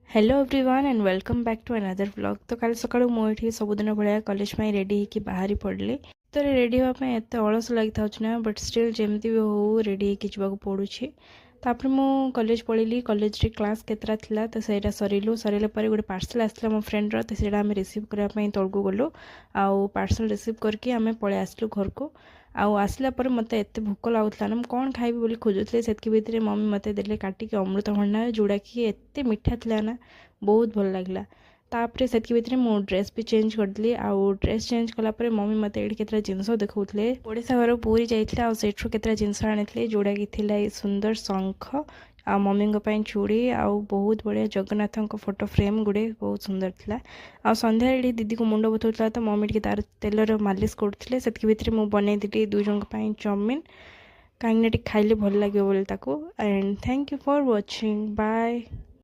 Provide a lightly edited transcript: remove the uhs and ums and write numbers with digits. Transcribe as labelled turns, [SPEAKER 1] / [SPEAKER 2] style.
[SPEAKER 1] Hello everyone and welcome back to another vlog. तो कल सकाळु मुझे सबुदिन भाया कॉलेज में रेडी होकर बाहरी पड़ली। तो रेडी हाँपी एत अलस लगी था ना, बट स्टिल जमती भी हो रेडी होकर जावाक पड़ुछि। तापर मु कॉलेज पढ़ी। कॉलेज रे क्लास केतरा थिला तो सेटा सरिलु। सरिला पर गोटे पार्सल आसला मो फ्रेंड रो, तो सेटा आम रिसीव करने तलकू गलु। आउ पार्सल रिसीव करके आम पलि आसलु घर को। आउ आसला पर मते एते भोक लागुतला ना, मु कौन खाइबी बोली खोजुतले। सेतकी भितरे मम्मी मते देले काटिके अमृतभंडा, जोड़ा कि एते मीठा थिला ना, बहुत भल लागला। तापर सेतकी भितरे मु ड्रेस भी चेंज करदेली। आउ ड्रेस चेंज कला पर मम्मी मते एठी केतरा जिंस देखौतले। ओडिसा घर पूरी जाइतले, आउ सेठु केतरा जिंस आनितले, जोड़ा कि थिला ए सुंदर शंख, आ मम्मी को चूड़ी, आउ बहुत बढ़िया जगन्नाथ फोटो फ्रेम गुड़े बहुत सुंदर थिला। आ संध्या दीदी को मुंड बथौला, तो मम्मी टी तार तेलर मालिश करते। से भितर मुझे बनई देली दुई जन चाउमिन, कहीं खाइले भल लगे बोली। And thank you for watching, bye.